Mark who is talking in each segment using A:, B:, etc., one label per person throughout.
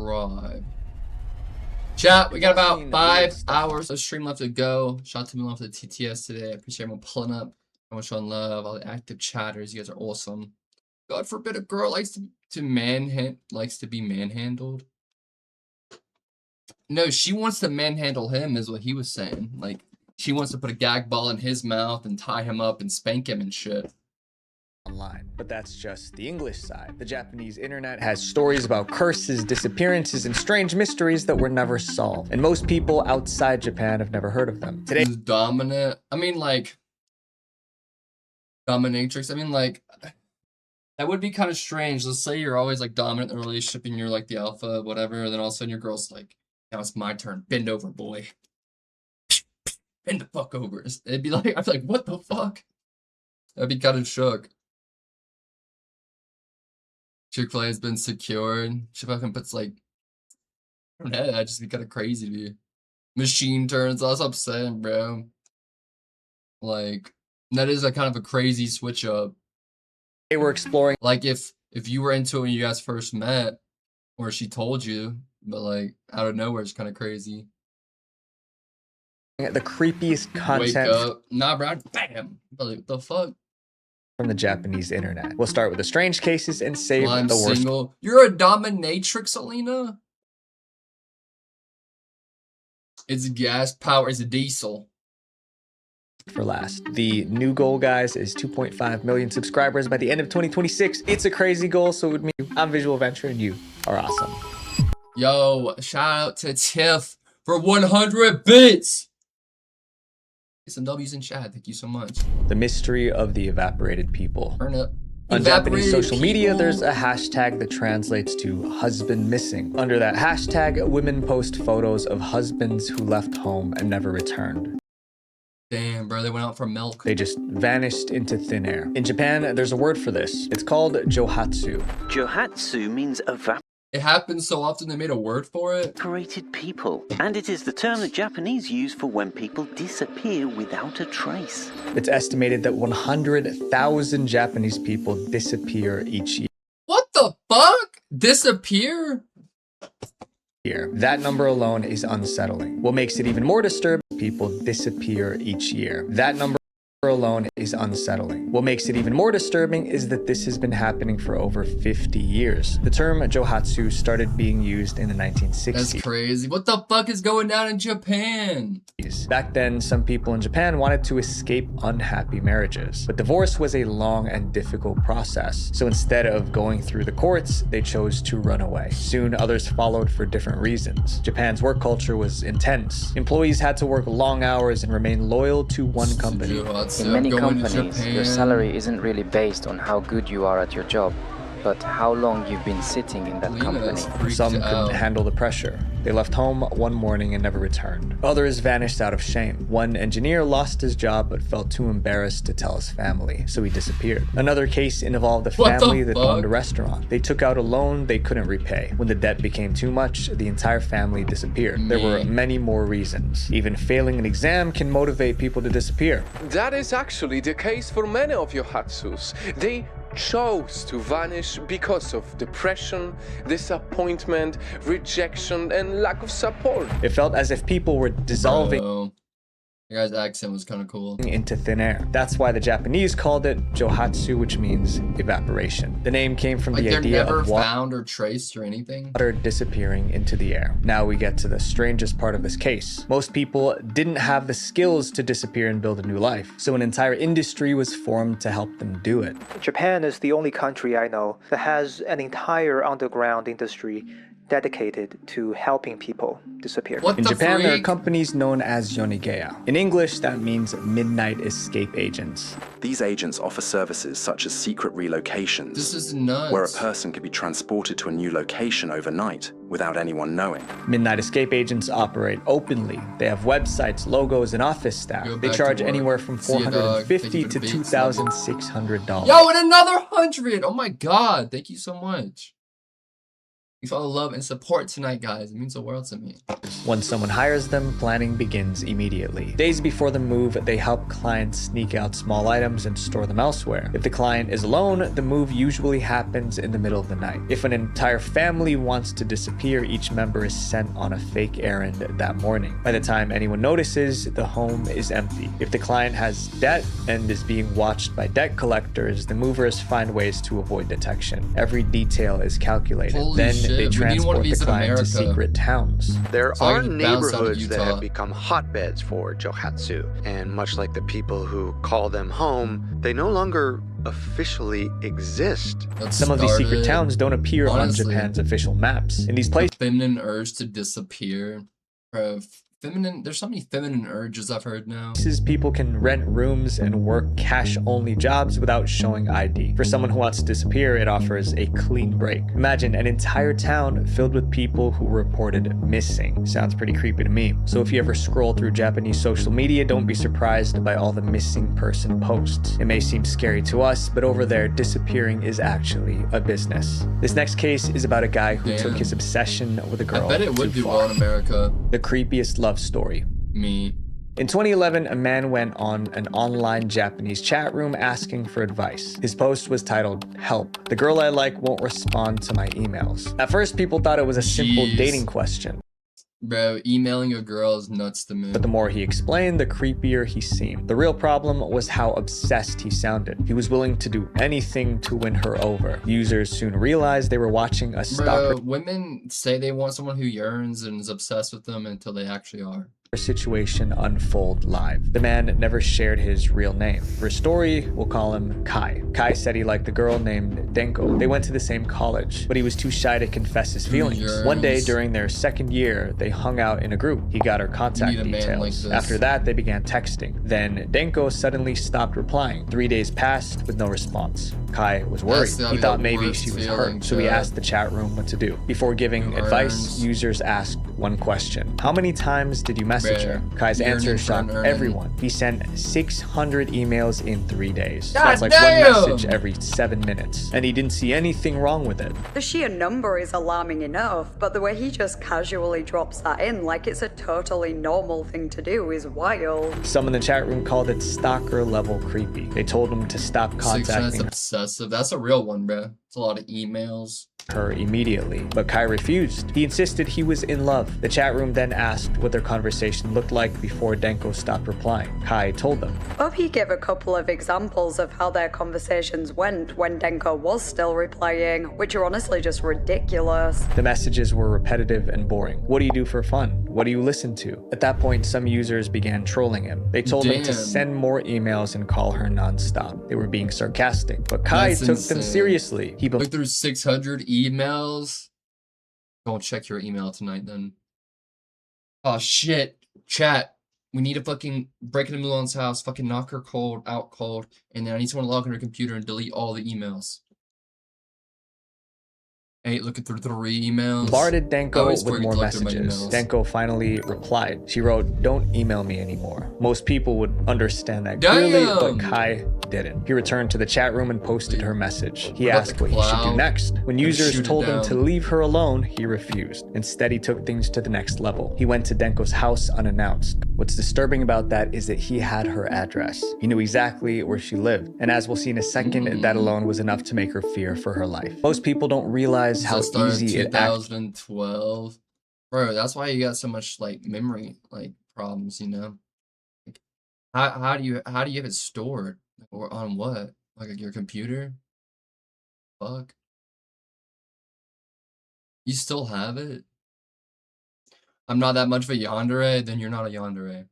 A: subscribe. Chat, we got about 5 hours of stream left to go. Shout out to me off the TTS today. I appreciate everyone pulling up. Everyone showing love. All the active chatters. You guys are awesome. God forbid a girl likes to be manhandled. No, she wants to manhandle him, is what he was saying. Like, she wants to put a gag ball in his mouth and tie him up and spank him and shit.
B: Online, but that's just the English side. The Japanese internet has stories about curses, disappearances, and strange mysteries that were never solved, and most people outside Japan have never heard of them. Today,
A: dominant. I mean, like, dominatrix. I mean, like, that would be kind of strange. Let's say you're always like dominant in the relationship and you're like the alpha, whatever, and then all of a sudden your girl's like, now it's my turn. Bend over, boy. Bend the fuck over. It'd be like, I'd be like, what the fuck? I'd be kind of shook. Chick-fil-A has been secured. She fucking puts like, I don't know, that'd just be kind of crazy to me. Machine turns, that's what I'm saying, bro. Like, that is a kind of a crazy switch up.
B: they were exploring
A: Like, if you were into it when you guys first met, or she told you, but like, out of nowhere, it's kind of crazy.
B: the creepiest
A: Wake
B: content
A: up. Nah, bro, bam. Like, what the fuck?
B: from the Japanese internet. We'll start with the strange cases and save
A: Well, I'm
B: the worst
A: single. You're a dominatrix, Alina? It's gas power. It's a diesel.
B: for last. The new goal, guys, is 2.5 million subscribers by the end of 2026. It's a crazy goal, so with me, I'm Visual Venture, and you are awesome.
A: Yo, shout out to Tiff for 100 bits. Get some W's in chat. Thank you so much.
B: The mystery of the evaporated people.
A: Turn up.
B: On Japanese
A: Evaporated
B: social media,
A: people.
B: there's a hashtag that translates to husband missing. Under that hashtag, women post photos of husbands who left home and never returned.
A: Damn, bro, they went out for milk.
B: They just vanished into thin air. In Japan, there's a word for this. It's called johatsu.
C: Johatsu means
A: It happens so often they made a word for it.
C: evaporated people, and it is the term that Japanese use for when people disappear without a trace.
B: It's estimated that 100,000 Japanese people disappear each
A: What the fuck? Disappear?
B: year. That number alone is unsettling. What makes it even more disturbing, people disappear each year. That number alone is unsettling. What makes it even more disturbing is that this has been happening for over 50 years. The term johatsu started being used in the 1960s.
A: That's crazy. What the fuck is going down in Japan?
B: Back then, some people in Japan wanted to escape unhappy marriages, but divorce was a long and difficult process. So instead of going through the courts, they chose to run away. Soon, others followed for different reasons. Japan's work culture was intense. Employees had to work long hours and remain loyal to one company.
A: Johatsu.
D: In many
A: I'm going to
D: companies, your
A: Japan.
D: salary isn't really based on how good you are at your job, but how long you've been sitting in that
A: Alina
D: company.
A: is freaked
B: Some
A: out.
B: couldn't handle the pressure. They left home one morning and never returned. Others vanished out of shame. One engineer lost his job but felt too embarrassed to tell his family, so he disappeared. Another case involved a
A: What the
B: family that owned a
A: fuck?
B: restaurant. They took out a loan they couldn't repay. When the debt became too much, the entire family disappeared. There were
A: Man.
B: many more reasons. Even failing an exam can motivate people to disappear.
E: That is actually the case for many of your Hatsus. They chose to vanish because of depression, disappointment, rejection, and lack of support.
B: It felt as if people were dissolving
A: Bro, your guy's accent was kind of cool.
B: into thin air. That's why the Japanese called it johatsu, which means evaporation. The name came from
A: Like,
B: the
A: they're
B: idea
A: never
B: of
A: found or traced or anything.
B: water disappearing into the air. Now we get to the strangest part of this case. Most people didn't have the skills to disappear and build a new life, so an entire industry was formed to help them do it.
F: Japan is the only country I know that has an entire underground industry dedicated to helping people disappear.
A: What
B: In
A: the
B: Japan, there are
A: freak?
B: companies known as yonigeya. In English, that means midnight escape agents.
G: These agents offer services such as secret relocations,
A: This is nuts.
G: where a person can be transported to a new location overnight without anyone knowing.
B: Midnight escape agents operate openly. They have websites, logos, and office staff.
A: Go
B: They
A: back
B: charge
A: to work.
B: anywhere from
A: See ya, dog. Thank
B: $450
A: you for
B: to
A: the beats,
B: $2,600.
A: Yo, and another 100. Oh my god. Thank you so much. We follow love and support tonight, guys. It means the world to me.
B: Once someone hires them, planning begins immediately. Days before the move, they help clients sneak out small items and store them elsewhere. If the client is alone, the move usually happens in the middle of the night. If an entire family wants to disappear, each member is sent on a fake errand that morning. By the time anyone notices, the home is empty. If the client has debt and is being watched by debt collectors, the movers find ways to avoid detection. Every detail is calculated.
A: Holy
B: Then
A: shit,
B: they
A: we need one of
B: transport the
A: these in
B: client to
A: America.
B: secret towns.
H: There
A: So I
H: are
A: can bounce out of
H: neighborhoods that
A: Utah.
H: have become hotbeds for Johatsu, and much like the people who call them home, they no longer officially exist.
A: Let's
B: Some of these
A: start
B: secret
A: it.
B: towns don't appear
A: Honestly.
B: on Japan's official maps. In these
A: The
B: places,
A: feminine urge to disappear. Bro, there's so many feminine urges I've heard now.
B: people can rent rooms and work cash-only jobs without showing ID. For someone who wants to disappear, it offers a clean break. Imagine an entire town filled with people who were reported missing. Sounds pretty creepy to me. So if you ever scroll through Japanese social media, don't be surprised by all the missing person posts. It may seem scary to us, but over there, disappearing is actually a business. This next case is about a guy who took
A: Damn.
B: his obsession with a girl
A: I bet it would
B: too
A: do
B: far.
A: well in America.
B: The creepiest love story.
A: Me.
B: In 2011, a man went on an online Japanese chat room asking for advice. His post was titled, "Help. The girl I like won't respond to my emails." At first, people thought it was a simple
A: Jeez.
B: dating question.
A: Bro, emailing a girl is nuts to me.
B: But the more he explained, the creepier he seemed. The real problem was how obsessed he sounded. He was willing to do anything to win her over. Users soon realized they were watching a stalker
A: Bro, women say they want someone who yearns and is obsessed with them until they actually are.
B: situation unfold live. The man never shared his real name. For his story, we'll call him Kai. Kai said he liked a girl named Denko. They went to the same college, but he was too shy to confess his feelings.
A: Yearns.
B: One day during their second year, they hung out in a group. He got her contact
A: need a man
B: details.
A: like this.
B: After that, they began texting. Then Denko suddenly stopped replying. 3 days passed with no response. Kai was worried.
A: That's gotta
B: He
A: be
B: thought
A: the
B: maybe
A: worst
B: she was
A: feeling,
B: hurt, so he
A: Chad.
B: asked the chat room what to do. Before giving
A: Who
B: advice,
A: earns?
B: users asked one question. How many times did you message her?
A: Bruh,
B: Kai's answer
A: yearning
B: shocked
A: for an earning.
B: everyone. He sent 600 emails in 3 days.
A: God
B: That's like
A: damn!
B: one message every 7 minutes. And he didn't see anything wrong with it.
I: The sheer number is alarming enough, but the way he just casually drops that in like it's a totally normal thing to do is wild.
B: Some in the chat room called it stalker level creepy. They told him to stop
A: 6 that's
B: contacting
A: obsessive. That's a real one, bro. It's a lot of emails.
B: her immediately, but Kai refused. He insisted he was in love. The chat room then asked what their conversation looked like before Denko stopped replying. Kai told them.
I: Obi gave a couple of examples of how their conversations went when Denko was still replying, which are honestly just ridiculous.
B: The messages were repetitive and boring. What do you do for fun? What do you listen to? At that point, some users began trolling him. They told him to
A: Damn.
B: send more emails and call her nonstop. They were being sarcastic, but Kai
A: That's
B: took
A: insane.
B: them seriously. He
A: Look through 600 emails. Don't check your email tonight then. Oh shit. Chat. We need to fucking break into Mulan's house, fucking knock her out cold, and then I need someone to log on her computer and delete all the emails. 8 looking through 3 emails.
B: bombarded
A: I
B: Denko
A: always
B: with
A: forget
B: more
A: to look through my
B: messages.
A: emails.
B: Denko finally replied. She wrote, "Don't email me anymore." Most people would understand that clearly,
A: Damn.
B: but Kai didn't. He returned to the chat room and posted her message. He
A: What about
B: asked
A: the
B: what he should do
A: cloud?
B: next. When
A: And
B: users
A: shoot it
B: told him
A: down.
B: to leave her alone, he refused. Instead, he took things to the next level. He went to Denko's house unannounced. What's disturbing about that is that he had her address. He knew exactly where she lived. And as we'll see in a second, that alone was enough to make her fear for her life. Most people don't realize how
A: That started
B: easy it actually
A: 2012. Bro, that's why you got so much like memory like problems, you know? Like, how do you have it stored? Or on what? Like your computer? Fuck. You still have it? I'm not that much of a yandere, then you're not a yandere.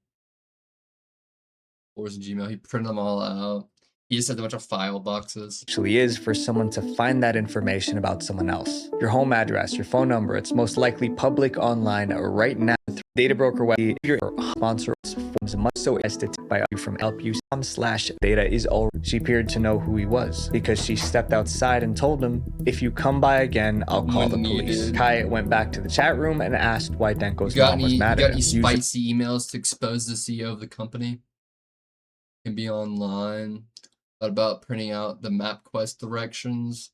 A: Or is Gmail? He printed them all out. He just had a bunch of file boxes.
B: is for someone to find that information about someone else. Your home address, your phone number, it's most likely public online right now through data broker website or sponsor forms much so as to by you from helpyou.com/data is all. She appeared to know who he was because she stepped outside and told him, "If you come by again, I'll call the
A: When
B: police."
A: needed.
B: Kai went back to the chat room and asked why Denko's
A: You got
B: mom was
A: any,
B: mad
A: you
B: at
A: got any
B: him. Users
A: spicy emails to expose the CEO of the company? Can be online. What about printing out the MapQuest directions?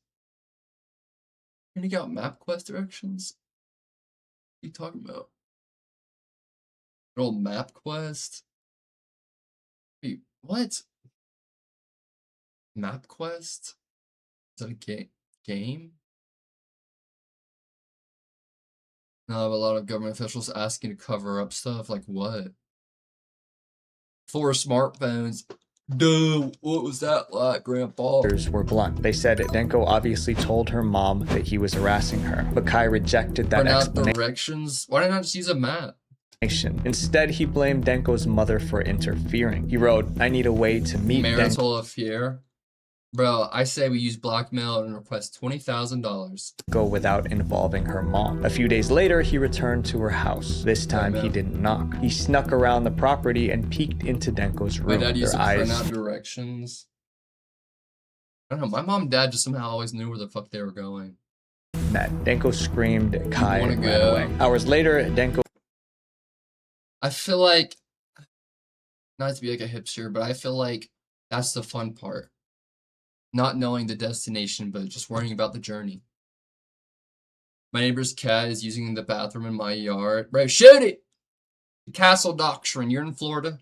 A: You got MapQuest directions? What are you talking about? Good old MapQuest? Wait, what? MapQuest? Is that a game? Now I have a lot of government officials asking to cover up stuff. Like what? For smartphones. Duh, what was that like, Grandpa?
B: Were blunt. They said Denko obviously told her mom that he was harassing her, but Kai rejected that explanation.
A: Directions? Why did I not just use a map?
B: Instead, he blamed Denko's mother for interfering. He wrote, "I need a way to meet
A: Marital affair? Bro, I say we use blackmail and request $20,000.
B: Go without involving her mom." A few days later, he returned to her house. This time, he didn't knock. He snuck around the property and peeked into Denko's room.
A: My dad used to
B: Their
A: print
B: eyes
A: out directions. I don't know, my mom and dad just somehow always knew where the fuck they were going.
B: met. Denko screamed, Kai
A: wanna
B: ran
A: go?
B: away. Hours later, Denko
A: I feel like, not to be like a hipster, but I feel like that's the fun part. Not knowing the destination, but just worrying about the journey. My neighbor's cat is using the bathroom in my yard. Bro, shoot it! The Castle Doctrine, you're in Florida.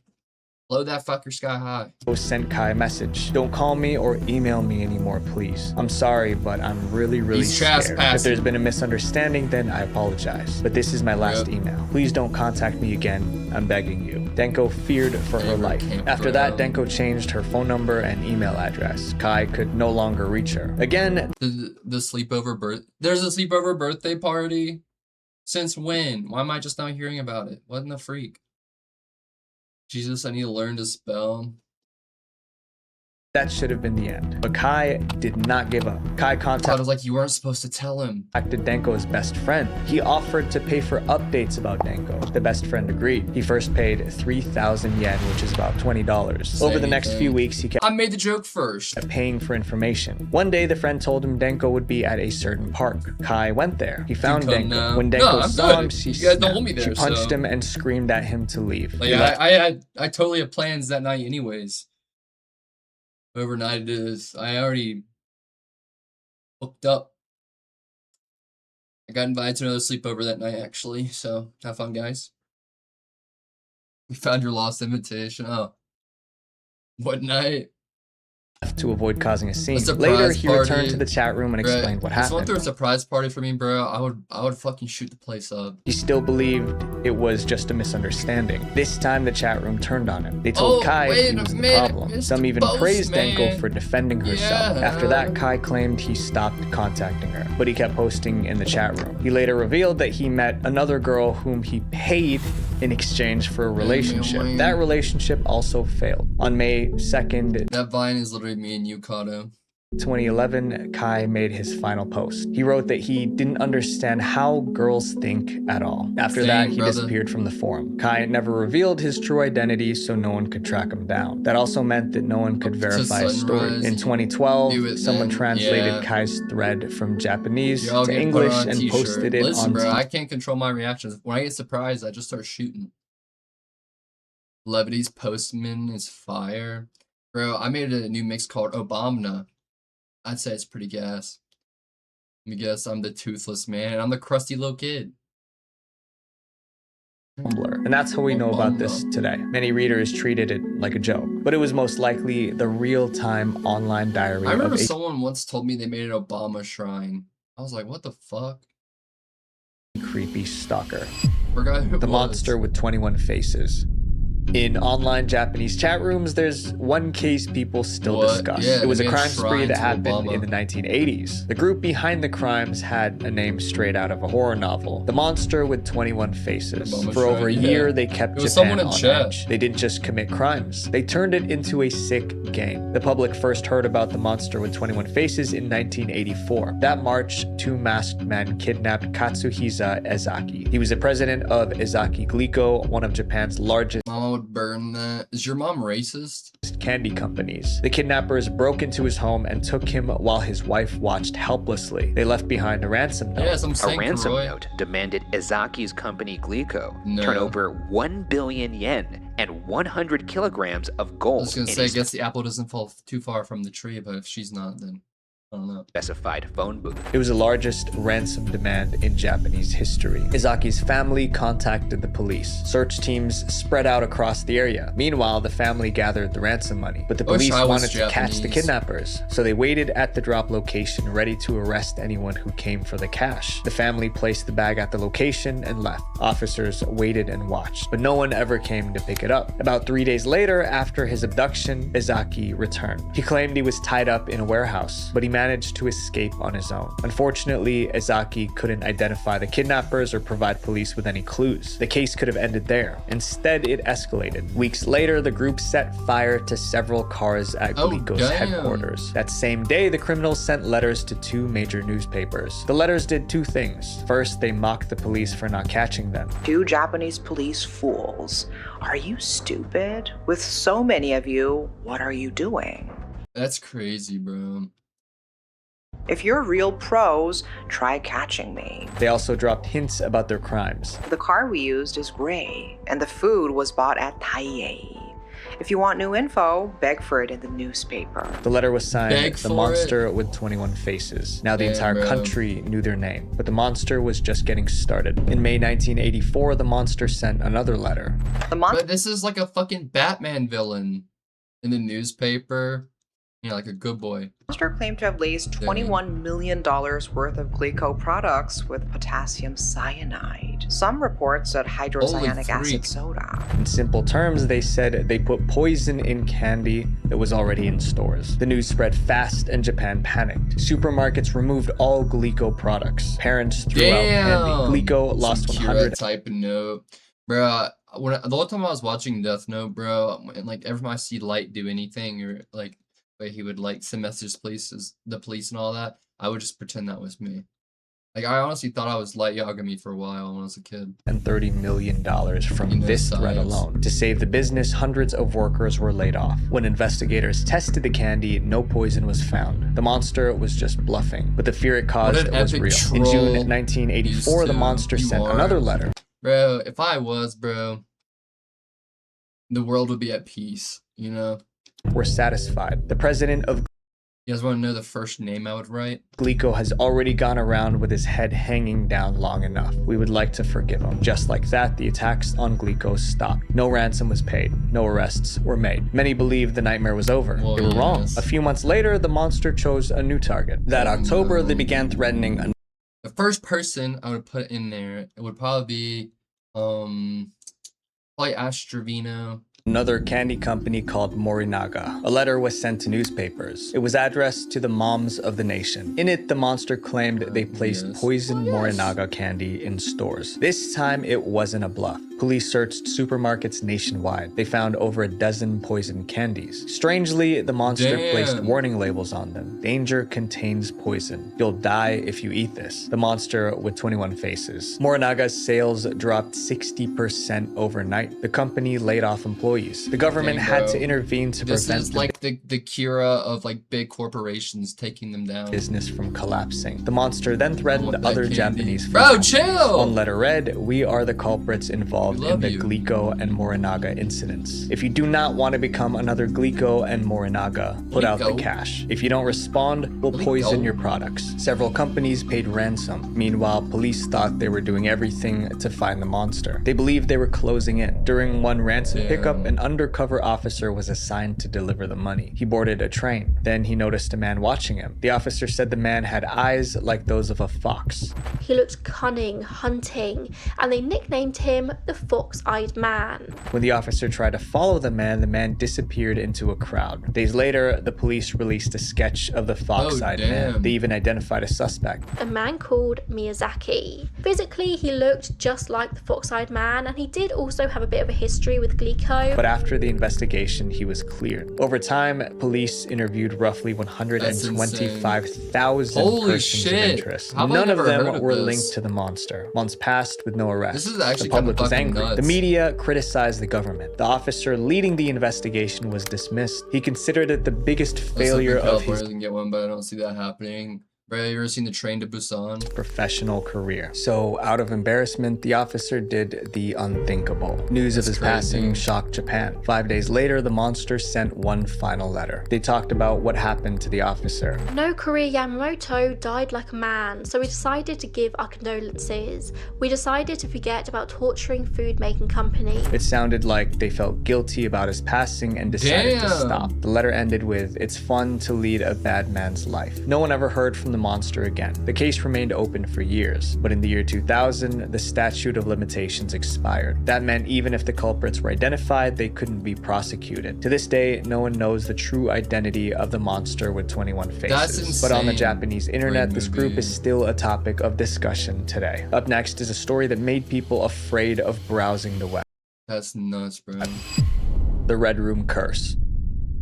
A: Blow that fucker sky high.
B: sent Kai a message. "Don't call me or email me anymore, please. I'm sorry, but I'm really
A: He's
B: scared. If
A: trespassing.
B: there's been a misunderstanding, then I apologize. But this is my last email. Please don't contact me again. I'm begging you." Denko feared for her life. After that, Denko changed her phone number and email address. Kai could no longer reach her. Again,
A: The sleepover there's a sleepover birthday party? Since when? Why am I just now hearing about it? What in the freak? Jesus, I need to learn to spell.
B: that should have been the end. But Kai did not give up. Kai
A: I
B: contacted
A: was like, you weren't supposed to tell him.
B: Denko's best friend. He offered to pay for updates about Denko. The best friend agreed. He first paid 3,000 yen, which is about $20. Over the next few weeks, he kept
A: I made the joke first.
B: paying for information. One day, the friend told him Denko would be at a certain park. Kai went there. He found
A: come
B: Denko.
A: now.
B: When
A: No,
B: Denko
A: I'm
B: saw him,
A: good.
B: she
A: You guys don't hold me
B: snapped.
A: there,
B: She punched
A: so-
B: him and screamed at him to leave.
A: Like,
B: He left.
A: I totally had plans that night anyways. Overnight it is. I already hooked up. I got invited to another sleepover that night, actually. So, have fun, guys. We found your lost invitation. Oh. What night?
B: to avoid causing a scene.
A: surprise
B: Later, he returned
A: party.
B: to the chat room and
A: Bro,
B: explained what
A: if someone
B: happened.
A: threw a surprise party for me, bro, I would fucking shoot the place up.
B: He still believed it was just a misunderstanding. This time, the chat room turned on him. They told Kai
A: wait
B: he
A: a
B: was the
A: minute,
B: problem.
A: Mr.
B: Some even praised
A: Postman.
B: Denko for defending herself.
A: Yeah.
B: After that, Kai claimed he stopped contacting her, but he kept posting in the chat room. He later revealed that he met another girl whom he paid in exchange for a relationship.
A: wait.
B: That relationship also failed. On May 2nd,
A: That vine is literally me and you, Kato.
B: 2011, Kai made his final post. He wrote that he didn't understand how girls think at all. After
A: Same,
B: that, he
A: brother.
B: disappeared from the forum. Kai never revealed his true identity, so no one could track him down. That also meant that no one could verify his story.
A: sunrise,
B: In
A: you
B: 2012,
A: knew it
B: someone
A: then,
B: translated
A: yeah.
B: Kai's thread from Japanese
A: Y'all
B: to
A: get put
B: English
A: on a
B: and
A: t-shirt.
B: posted it
A: Listen,
B: on
A: bro, I can't control my reactions. When I get surprised, I just start shooting. Levity's Postman is fire. Bro, I made a new mix called Obama. I'd say it's pretty gas. Let me guess, I'm the toothless man, and I'm the crusty little kid.
B: Tumblr. And that's how we know about this today. Many readers treated it like a joke, but it was most likely the real-time online diary
A: I remember
B: of a
A: someone once told me they made an Obama shrine. I was like, what the fuck?
B: creepy stalker.
A: Forgot who it
B: The
A: was.
B: monster with 21 faces. In online Japanese chat rooms, there's one case people still
A: What?
B: discuss.
A: Yeah,
B: it was
A: they
B: a
A: made a
B: crime spree
A: shrine
B: that
A: to
B: happened
A: Obama.
B: in the 1980s. The group behind the crimes had a name straight out of a horror novel. The Monster with 21 Faces.
A: Obama
B: For over a
A: shrine, yeah.
B: year, they kept
A: It was
B: Japan
A: someone in
B: on
A: chat.
B: edge. They didn't just commit crimes. They turned it into a sick game. The public first heard about the Monster with 21 Faces in 1984. That March, two masked men kidnapped Katsuhisa Ezaki. He was the president of Ezaki Glico, one of Japan's largest
A: Mama would burn that. Is your mom racist?
B: candy companies. The kidnappers broke into his home and took him while his wife watched helplessly. They left behind a ransom note.
A: Yes, I'm
J: A
A: saying
J: ransom
A: Roy.
J: note demanded Ezaki's company Glico
A: No.
J: turn over 1 billion yen and 100 kilograms of
A: I
J: gold.
A: was gonna
J: in
A: say, I
J: his
A: guess the apple doesn't fall too far from the tree, but if she's not, then I don't know.
J: specified phone booth.
B: It was the largest ransom demand in Japanese history. Izaki's family contacted the police. Search teams spread out across the area. Meanwhile, the family gathered the ransom money, but the
A: Wish
B: police
A: I was
B: wanted to catch the
A: Japanese.
B: kidnappers, so they waited at the drop location ready to arrest anyone who came for the cash. The family placed the bag at the location and left. Officers waited and watched, but no one ever came to pick it up. About 3 days later, after his abduction, Izaki returned. He claimed he was tied up in a warehouse, but he managed to escape on his own. Unfortunately, Izaki couldn't identify the kidnappers or provide police with any clues. The case could have ended there. Instead, it escalated. Weeks later, the group set fire to several cars at
A: Oh,
B: Glico's
A: damn.
B: headquarters. That same day, the criminals sent letters to 2 major newspapers. The letters did 2 things. First, they mocked the police for not catching them.
K: "You Japanese police fools. Are you stupid? With so many of you, what are you doing?
A: That's crazy, bro.
K: If you're real pros, try catching me.
B: They also dropped hints about their crimes.
K: The car we used is gray, and the food was bought at Taiyei. If you want new info, beg for it in the newspaper."
B: The letter was signed
A: Beg
B: The
A: for
B: Monster with 21 Faces. Now the
A: Damn,
B: entire
A: bro.
B: country knew their name, but the monster was just getting started. In May 1984, the monster sent another letter.
K: The monster
A: But this is like a fucking Batman villain in the newspaper. Yeah, like a good boy.
K: claimed to have laced $21 million worth of Glico products with potassium cyanide. Some reports said hydrocyanic
A: Holy freak.
K: acid soda.
B: In simple terms, they said they put poison in candy that was already in stores. The news spread fast and Japan panicked. Supermarkets removed all Glico products. Parents threw out candy. Glico lost
A: Some
B: 100
A: Kira type of note. Bro, the whole time I was watching Death Note, bro, and like every time I see Light do anything or like where he would like send messages to the police and all that, I would just pretend that was me. Like I honestly thought I was Light Yagami for a while when I was a kid.
B: and $30 million from
A: You know,
B: this threat
A: science.
B: alone. To save the business, hundreds of workers were laid off. When investigators tested the candy, no poison was found. The monster was just bluffing, but the fear it caused
A: an
B: was
A: epic
B: real. In
A: troll
B: June 1984, the
A: used to.
B: monster
A: You
B: sent
A: are.
B: another letter.
A: Bro, if I was, bro, the world would be at peace, you know?
B: We're satisfied. The president of
A: You guys want to know the first name I would write?
B: Glico has already gone around with his head hanging down long enough. We would like to forgive him. Just like that, the attacks on Glico stopped. No ransom was paid. No arrests were made. Many believed the nightmare was over.
A: Well,
B: they were wrong.
A: yes.
B: A few months later, the monster chose a new target. That October, they began threatening
A: The first person I would put in there, it would probably be, probably Astrovino.
B: another candy company called Morinaga. A letter was sent to newspapers. It was addressed to the moms of the nation. In it, the monster claimed they placed
A: Yes.
B: poisoned Morinaga candy in stores. This time, it wasn't a bluff. Police searched supermarkets nationwide. They found over a dozen poisoned candies. Strangely, the monster placed
A: Damn.
B: warning labels on them. Danger contains poison. You'll die if you eat this. The monster with 21 faces. Morinaga's sales dropped 60% overnight. The company laid off employees. The government
A: Dang,
B: had
A: bro.
B: to intervene to
A: This
B: prevent
A: is
B: the
A: like the Kira of like big corporations taking them down.
B: business from collapsing. The monster then threatened
A: want that
B: other
A: candy.
B: Japanese food
A: Bro,
B: companies.
A: chill!
B: One letter read, "We are the culprits involved
A: We
B: in
A: love
B: the
A: you.
B: Glico and Morinaga incidents. If you do not want to become another Glico and Morinaga, put out the
A: Glico?
B: cash. If you don't respond, we'll poison
A: Glico?
B: your products." Several companies paid ransom. Meanwhile, police thought they were doing everything to find the monster. They believed they were closing in. During one ransom
A: Damn.
B: pickup, an undercover officer was assigned to deliver the money. He boarded a train. Then he noticed a man watching him. The officer said the man had eyes like those of a fox.
L: He looked cunning, hunting, and they nicknamed him the Fox-Eyed Man.
B: When the officer tried to follow the man disappeared into a crowd. Days later, the police released a sketch of the fox-eyed man.
A: damn.
B: They even identified a suspect.
L: A man called Miyazaki. Physically, he looked just like the Fox-Eyed Man, and he did also have a bit of a history with Glico.
B: But after the investigation, he was cleared. Over time, police interviewed roughly 125,000
A: Holy
B: persons of
A: shit.
B: interest.
A: How have I
B: None of
A: never
B: them
A: heard of
B: were
A: this?
B: linked to the monster. Months passed with no arrests.
A: This is actually
B: the public
A: kinda
B: was
A: fucking
B: angry.
A: nuts.
B: The media criticized the government. The officer leading the investigation was dismissed. He considered it the biggest failure of his
A: California can get one, but I don't see that happening. Bro, you ever seen the Train to Busan?
B: Professional career. So, out of embarrassment, the officer did the unthinkable. News of his passing shocked Japan. 5 days later, the monster sent one final letter. They talked about what happened to the officer.
L: No Korea Yamamoto died like a man, so we decided to give our condolences. We decided to forget about torturing food making company.
B: It sounded like they felt guilty about his passing and decided to stop. The letter ended with, "It's fun to lead a bad man's life." No one ever heard from the monster again. The case remained open for years, but in the year 2000, the statute of limitations expired. That meant even if the culprits were identified, they couldn't be prosecuted. To this day, no one knows the true identity of the monster with 21 faces.
A: That's insane.
B: But on the Japanese internet, this group is still a topic of discussion today. Up next is a story that made people afraid of browsing the web.
A: That's nuts, bro.
B: The Red Room Curse.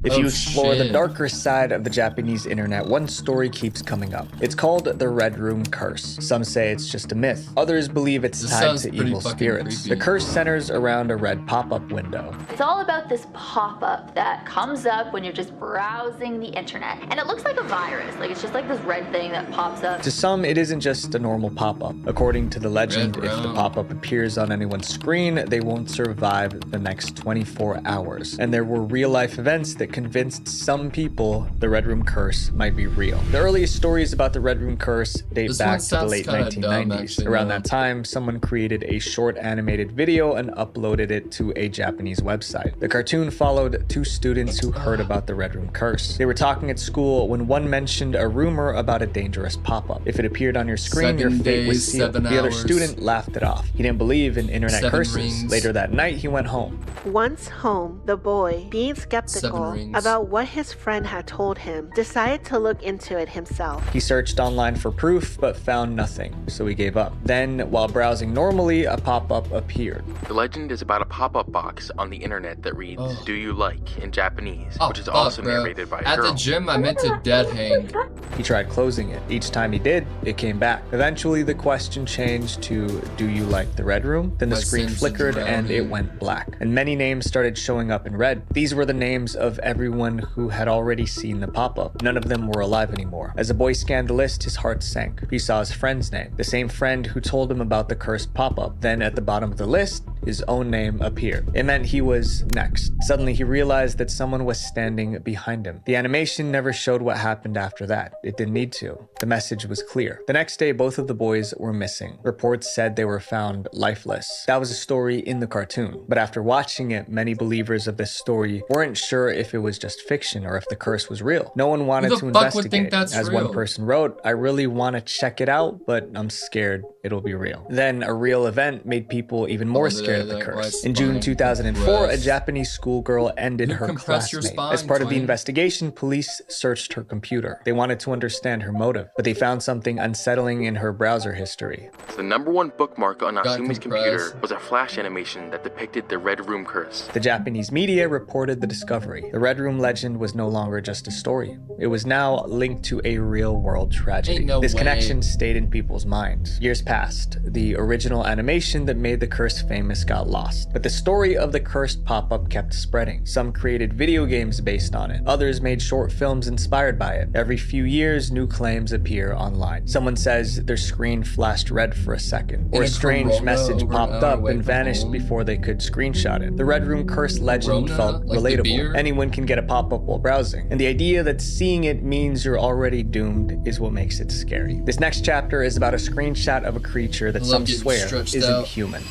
B: If you explore the darker side of the Japanese internet, one story keeps coming up. It's called the Red Room Curse. Some say it's just a myth. Others believe it's tied to evil spirits. The curse centers around a red pop-up window.
M: It's all about this pop-up that comes up when you're just browsing the internet. And it looks like a virus. Like, it's just like this red thing that pops up.
B: To some, it isn't just a normal pop-up. According to the legend, if the pop-up appears on anyone's screen, they won't survive the next 24 hours. And there were real-life events that convinced some people the Red Room Curse might be real. The earliest stories about the Red Room Curse date back to the late 1990s. Around that time, someone created a short animated video and uploaded it to a Japanese website. The cartoon followed two students who heard about the Red Room Curse. They were talking at school when one mentioned a rumor about a dangerous pop-up. If it appeared on your screen, your fate was sealed. The other student laughed it off. He didn't believe in internet curses. Later that night, he went home.
N: Once home, the boy, being skeptical about what his friend had told him, decided to look into it himself.
B: He searched online for proof, but found nothing, so he gave up. Then, while browsing normally, a pop-up appeared.
O: The legend is about a pop-up box on the internet that reads, "Do you like?" in Japanese, which is also narrated by a
A: At
O: girl.
A: the gym, I meant to dead hang.
B: He tried closing it. Each time he did, it came back. Eventually, the question changed to, "Do you like the Red Room?" Then the screen flickered and it went black. And many names started showing up in red. These were the names of everyone who had already seen the pop-up. None of them were alive anymore. As the boy scanned the list, his heart sank. He saw his friend's name, the same friend who told him about the cursed pop-up. Then at the bottom of the list, his own name appeared. It meant he was next. Suddenly he realized that someone was standing behind him. The animation never showed what happened after that. It didn't need to. The message was clear. The next day, both of the boys were missing. Reports said they were found lifeless. That was a story in the cartoon. But after watching it, many believers of this story weren't sure if it was just fiction or if the curse was real. No one wanted to investigate. As one person wrote, "I really want to check it out, but I'm scared it'll be real." Then a real event made people even more scared of the curse. In June 2004, a Japanese schoolgirl ended her classmate. As part of the investigation, police searched her computer. They wanted to understand her motive, but they found something unsettling in her browser history.
O: The #1 bookmark on Nasumi's computer was a flash animation that depicted the Red Room Curse.
B: The Japanese media reported the discovery. The Red Room legend was no longer just a story. It was now linked to a real-world tragedy. This connection stayed in people's minds. Years passed. The original animation that made the curse famous got lost. But the story of the cursed pop-up kept spreading. Some created video games based on it. Others made short films inspired by it. Every few years, new claims appear online. Someone says their screen flashed red for a second, or a strange message popped up and vanished before they could screenshot it. The Red Room curse legend felt relatable. Anyone can get a pop-up while browsing. And the idea that seeing it means you're already doomed is what makes it scary. This next chapter is about a screenshot of a creature that some swear isn't human.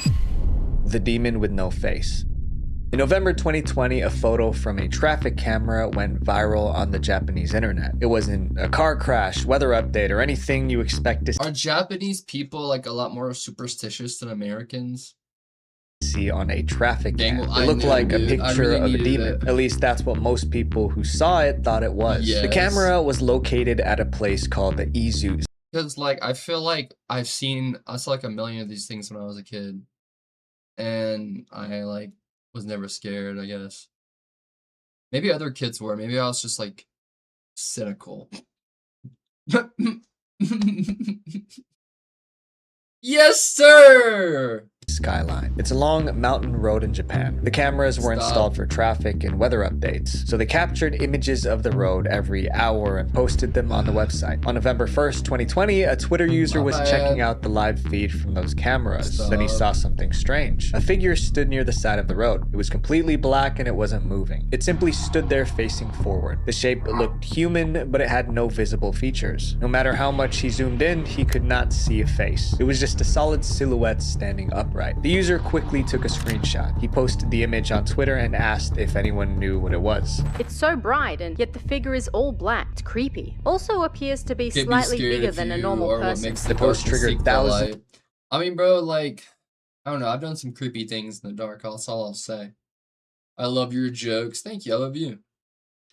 B: The demon with no face. In November 2020, a photo from a traffic camera went viral on the Japanese internet. It wasn't a car crash, weather update, or anything you expect to
A: Are Japanese people like a lot more superstitious than Americans?
B: See on a traffic cam. It looked like a picture of a demon. At least that's what most people who saw it thought it was. The camera was located at a place called the Izu.
A: Because like I feel like I saw like a million of these things when I was a kid, and I like was never scared, I guess. Maybe other kids were. Maybe I was just like cynical. Yes, sir!
B: skyline. It's a long mountain road in Japan. The cameras were installed for traffic and weather updates, so they captured images of the road every hour and posted them on the website. On November 1st, 2020, a Twitter user was checking out the live feed from those cameras. Then he saw something strange. A figure stood near the side of the road. It was completely black and it wasn't moving. It simply stood there facing forward. The shape looked human, but it had no visible features. No matter how much he zoomed in, he could not see a face. It was just a solid silhouette standing upright. The user quickly took a screenshot. He posted the image on Twitter and asked if anyone knew what it was.
P: It's so bright, and yet the figure is all black. It's creepy. Also appears to be slightly bigger than a normal person.
B: The post triggered thousands.
A: I mean, bro, like, I don't know. I've done some creepy things in the dark. That's all I'll say. I love your jokes. Thank you. I love you.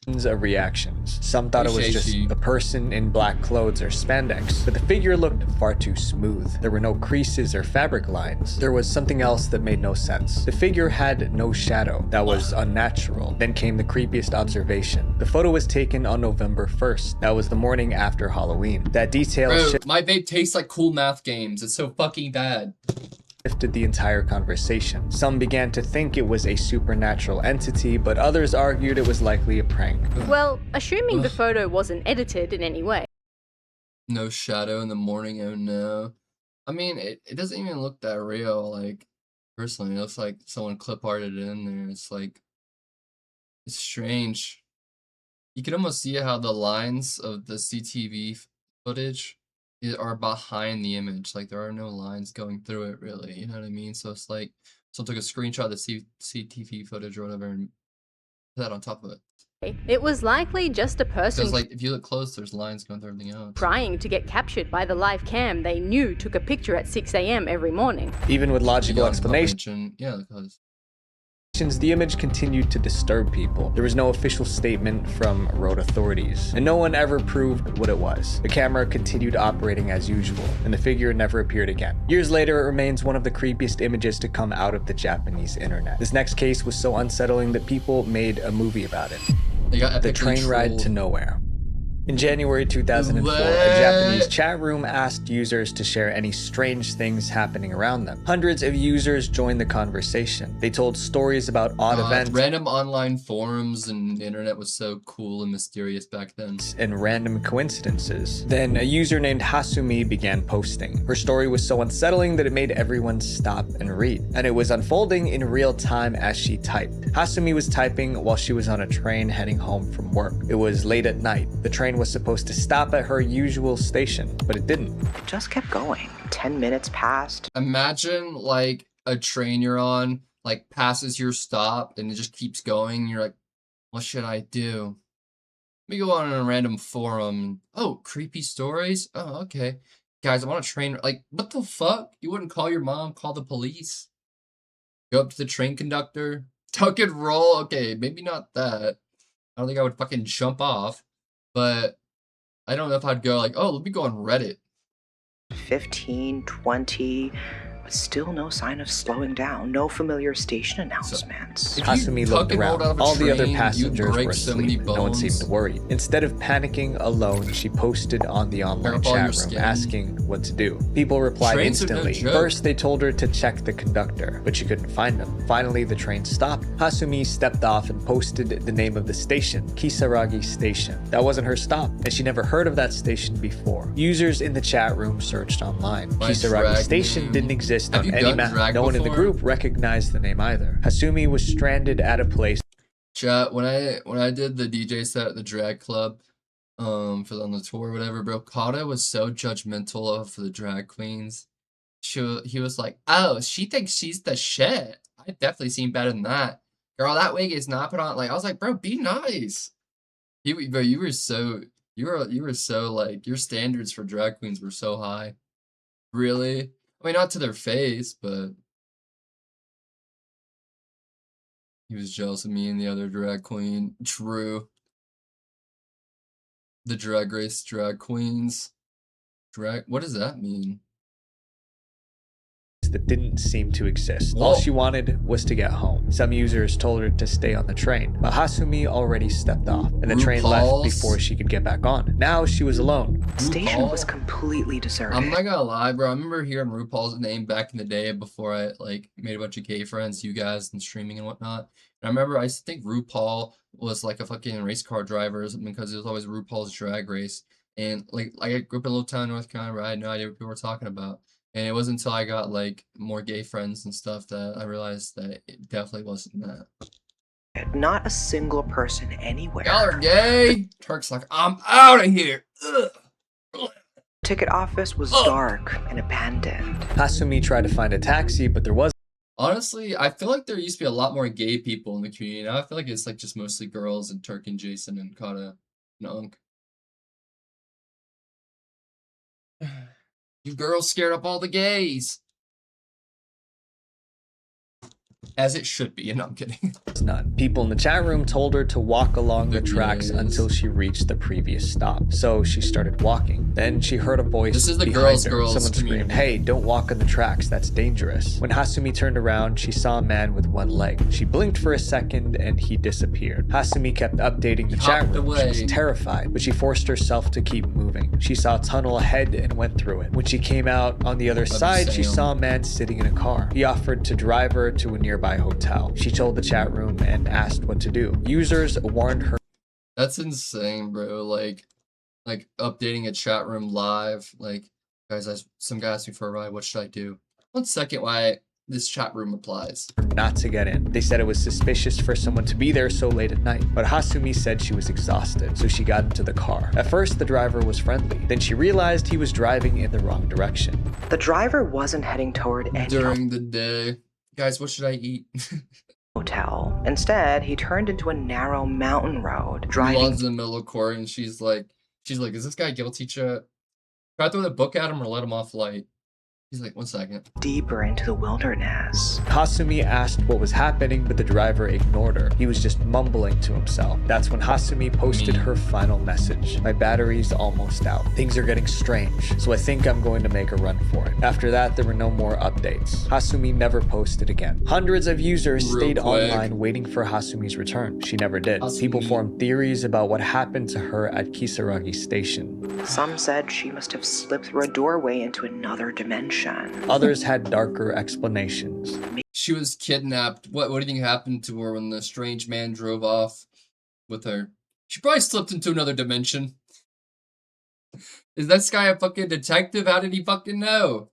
B: Of reactions. Some thought it was just a person in black clothes or spandex, but the figure looked far too smooth. There were no creases or fabric lines. There was something else that made no sense. The figure had no shadow. That was unnatural. Then came the creepiest observation. The photo was taken on November 1st. That was the morning after Halloween. That detail
A: my vape tastes like cool math games. It's so fucking bad.
B: Shifted the entire conversation. Some began to think it was a supernatural entity, but others argued it was likely a prank.
P: Well, assuming the photo wasn't edited in any way.
A: No shadow in the morning, oh no. I mean, it doesn't even look that real, like, personally. It looks like someone clip arted it in there. It's like, it's strange. You can almost see how the lines of the CTV footage are behind the image. Like, there are no lines going through it, really. You know what I mean? So it's like someone took a screenshot of the CTV footage or whatever and put that on top of it.
P: It was likely just a person.
A: Because, like, if you look close, there's lines going through everything else.
P: Trying to get captured by the live cam they knew took a picture at 6 a.m. every morning.
B: Even with logical explanations.
A: Yeah, because
B: the image continued to disturb people. There was no official statement from road authorities, and no one ever proved what it was. The camera continued operating as usual, and the figure never appeared again. Years later, it remains one of the creepiest images to come out of the Japanese internet. This next case was so unsettling that people made a movie about it. The Train Ride to Nowhere. In January 2004, a Japanese chat room asked users to share any strange things happening around them. Hundreds of users joined the conversation. They told stories about odd events.
A: Random online forums and the internet was so cool and mysterious back then.
B: And random coincidences. Then a user named Hasumi began posting. Her story was so unsettling that it made everyone stop and read. And it was unfolding in real time as she typed. Hasumi was typing while she was on a train heading home from work. It was late at night. The train was supposed to stop at her usual station, but it didn't.
K: It just kept going. 10 minutes passed.
A: Imagine like a train you're on, like passes your stop and it just keeps going. You're like, what should I do? Let me go on a random forum. Oh, creepy stories? Oh, okay. Guys, I'm on a train. Like, what the fuck? You wouldn't call your mom, call the police? Go up to the train conductor, tuck and roll. Okay, maybe not that. I don't think I would fucking jump off. But I don't know if I'd go like, oh, let me go on Reddit.
K: 15, 20, but still no sign of slowing down. No familiar station announcements.
B: Hasumi looked around. All the other passengers were asleep. No one seemed worried. Instead of panicking alone, she posted on the online chat room asking what to do. People replied instantly. First, they told her to check the conductor, but she couldn't find him. Finally, the train stopped. Hasumi stepped off and posted the name of the station, Kisaragi Station. That wasn't her stop, and she never heard of that station before. Users in the chat room searched online. Kisaragi Station didn't exist on any map. No one in the group recognized the name either. Hasumi was stranded at a place.
A: Chat, when I did the DJ set at the drag club, on the tour or whatever, bro, Kata was so judgmental of the drag queens. He was like, oh, she thinks she's the shit. I've definitely seen better than that. Girl, that wig is not put on. Like, I was like, bro, be nice. Bro, you were so like, your standards for drag queens were so high. Really? I mean, not to their face, but he was jealous of me and the other drag queen. True. The Drag Race drag queens. What does that mean?
B: that didn't seem to exist. All she wanted was to get home. Some users told her to stay on the train, but Hasumi already stepped off, and the train left before she could get back on. Now she was alone.
K: The station was completely deserted.
A: I'm not gonna lie, bro. I remember hearing RuPaul's name back in the day before I like made a bunch of gay friends, you guys, and streaming and whatnot. And I remember I think RuPaul was like a fucking race car driver or something because it was always RuPaul's Drag Race. And like I grew up in a little town in North Carolina where I had no idea what people were talking about. And it wasn't until I got like more gay friends and stuff that I realized that it definitely wasn't that.
K: Not a single person anywhere.
A: Y'all are gay. Turk's like, I'm out of here. Ugh.
K: Ticket office was dark and abandoned.
B: Hasumi tried to find a taxi, but there wasn't.
A: Honestly, I feel like there used to be a lot more gay people in the community. Now I feel like it's like just mostly girls and Turk and Jason and Kata and Unk. You girls scared up all the gays. As it should be, and I'm kidding.
B: It's none. People in the chat room told her to walk along the tracks until she reached the previous stop. So she started walking. Then she heard a voice.
A: This is the
B: girls.
A: community.
B: Someone screamed, "Hey, don't walk on the tracks. That's dangerous." When Hasumi turned around, she saw a man with one leg. She blinked for a second and he disappeared. Hasumi kept updating the chat room. She was terrified, but she forced herself to keep moving. She saw a tunnel ahead and went through it. When she came out on the other side, she saw a man sitting in a car. He offered to drive her to a nearby hotel. She told the chat room and asked what to do. Users warned her.
A: That's insane, bro. Like updating a chat room live. Like, guys, some guy asked me for a ride. What should I do? 1 second, why this chat room replies.
B: Not to get in. They said it was suspicious for someone to be there so late at night, but Hasumi said she was exhausted, so she got into the car. At first, the driver was friendly. Then she realized he was driving in the wrong direction.
K: The driver wasn't heading toward any
A: during the day. Guys, what should I eat?
K: hotel. Instead, he turned into a narrow mountain road, driving.
A: Lon's in the middle of court, and she's like, is this guy guilty, chat? Try to throw the book at him or let him off light? He's like, 1 second.
K: Deeper into the wilderness.
B: Hasumi asked what was happening, but the driver ignored her. He was just mumbling to himself. That's when Hasumi posted her final message. "My battery's almost out. Things are getting strange, so I think I'm going to make a run for it." After that, there were no more updates. Hasumi never posted again. Hundreds of users stayed online waiting for Hasumi's return. She never did. People formed theories about what happened to her at Kisaragi Station.
K: Some said she must have slipped through a doorway into another dimension.
B: Others had darker explanations.
A: She was kidnapped. What do you think happened to her when the strange man drove off with her? She probably slipped into another dimension. Is this guy a fucking detective? How did he fucking know?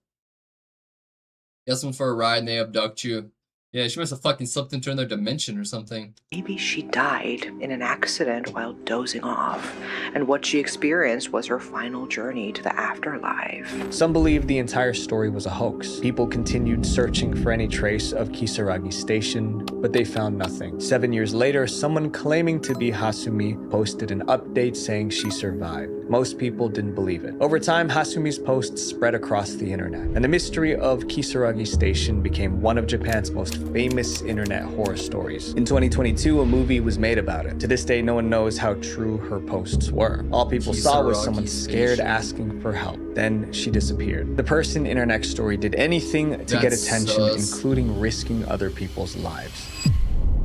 A: You ask them for a ride and they abduct you. Yeah, she must have fucking slipped into another dimension or something.
K: Maybe she died in an accident while dozing off, and what she experienced was her final journey to the afterlife.
B: Some believe the entire story was a hoax. People continued searching for any trace of Kisaragi Station, but they found nothing. 7 years later, someone claiming to be Hasumi posted an update saying she survived. Most people didn't believe it. Over time, Hasumi's posts spread across the internet, and the mystery of Kisaragi Station became one of Japan's most famous internet horror stories. In 2022, a movie was made about it. To this day, no one knows how true her posts were. All people saw was someone scared asking for help. Then she disappeared. The person in her next story did anything to get attention, including risking other people's lives.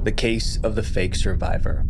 B: The case of the fake survivor.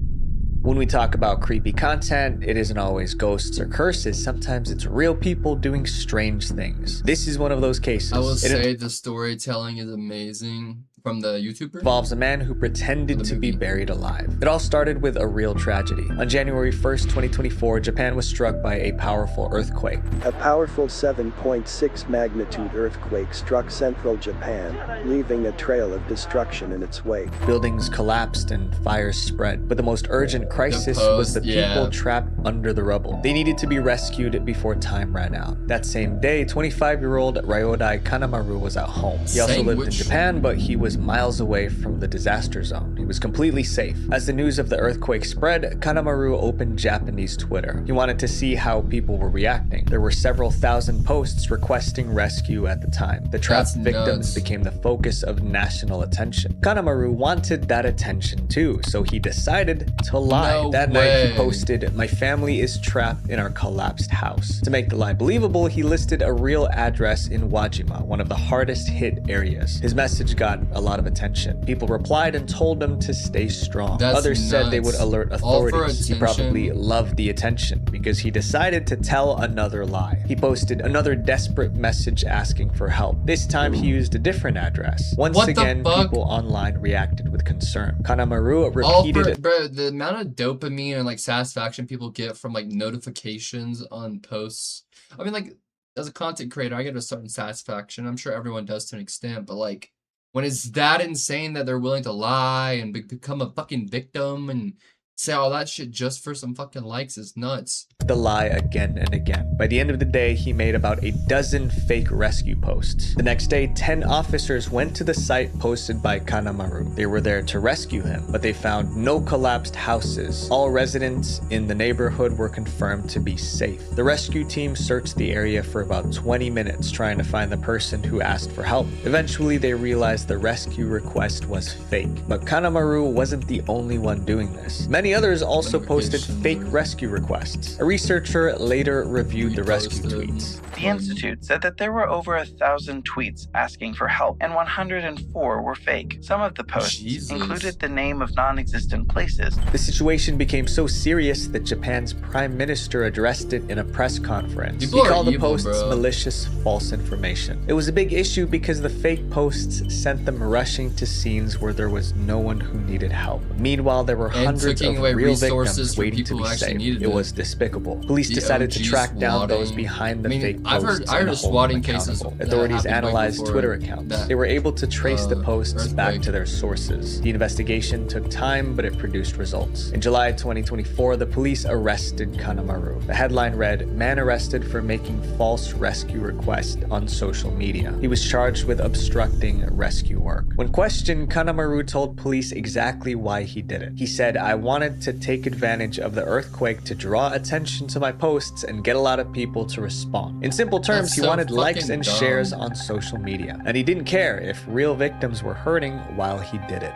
B: When we talk about creepy content, it isn't always ghosts or curses. Sometimes it's real people doing strange things. This is one of those cases.
A: I will say the storytelling is amazing. From the YouTuber?
B: Involves a man who pretended to be buried alive. It all started with a real tragedy. On January 1st, 2024, Japan was struck by a powerful earthquake.
Q: A powerful 7.6 magnitude earthquake struck central Japan, leaving a trail of destruction in its wake.
B: Buildings collapsed and fires spread, but the most urgent crisis was the people trapped under the rubble. They needed to be rescued before time ran out. That same day, 25-year-old Ryodai Kanemaru was at home. He also lived in Japan, but he was was miles away from the disaster zone. He was completely safe. As the news of the earthquake spread, Kanemaru opened Japanese Twitter. He wanted to see how people were reacting. There were several thousand posts requesting rescue at the time. The trapped victims became the focus of national attention. Kanemaru wanted that attention too, so he decided to lie. That night he posted, "My family is trapped in our collapsed house." To make the lie believable, he listed a real address in Wajima, one of the hardest hit areas. His message got a lot of attention. People replied and told him to stay strong. Others said they would alert authorities. He probably loved the attention because he decided to tell another lie. He posted another desperate message asking for help. This time he used a different address. Once again, people online reacted with concern. Kanemaru repeated
A: bro, the amount of dopamine and like satisfaction people get from like notifications on posts. I mean, like, as a content creator, I get a certain satisfaction. I'm sure everyone does to an extent, but like, when it's that insane that they're willing to lie and become a fucking victim and say all that shit just for some fucking likes is nuts.
B: The lie again and again. By the end of the day, he made about a dozen fake rescue posts. The next day, 10 officers went to the site posted by Kanemaru. They were there to rescue him, but they found no collapsed houses. All residents in the neighborhood were confirmed to be safe. The rescue team searched the area for about 20 minutes trying to find the person who asked for help. Eventually, they realized the rescue request was fake, but Kanemaru wasn't the only one doing this. Many others also posted fake rescue requests. A researcher later reviewed the rescue tweets.
R: The Institute said that there were over 1,000 tweets asking for help, and 104 were fake. Some of the posts included the name of non-existent places.
B: The situation became so serious that Japan's prime minister addressed it in a press conference. He called the posts malicious false information. It was a big issue because the fake posts sent them rushing to scenes where there was no one who needed help. Meanwhile, there were hundreds of real victims waiting to be saved. It was despicable. Police decided to track down those behind the fake posts and hold them accountable. Authorities analyzed Twitter accounts. They were able to trace the posts back to their sources. The investigation took time, but it produced results. In July 2024, the police arrested Kanemaru. The headline read, "Man arrested for making false rescue request on social media." He was charged with obstructing rescue work. When questioned, Kanemaru told police exactly why he did it. He said, "I wanted to take advantage of the earthquake to draw attention to my posts and get a lot of people to respond." In simple terms, he wanted likes and shares on social media, and he didn't care if real victims were hurting while he did it.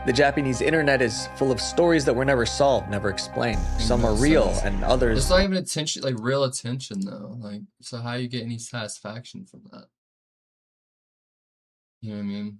B: The Japanese internet is full of stories that were never solved, never explained. Some are real and others...
A: It's not even attention, like real attention though. Like, so how you get any satisfaction from that? You know what I mean?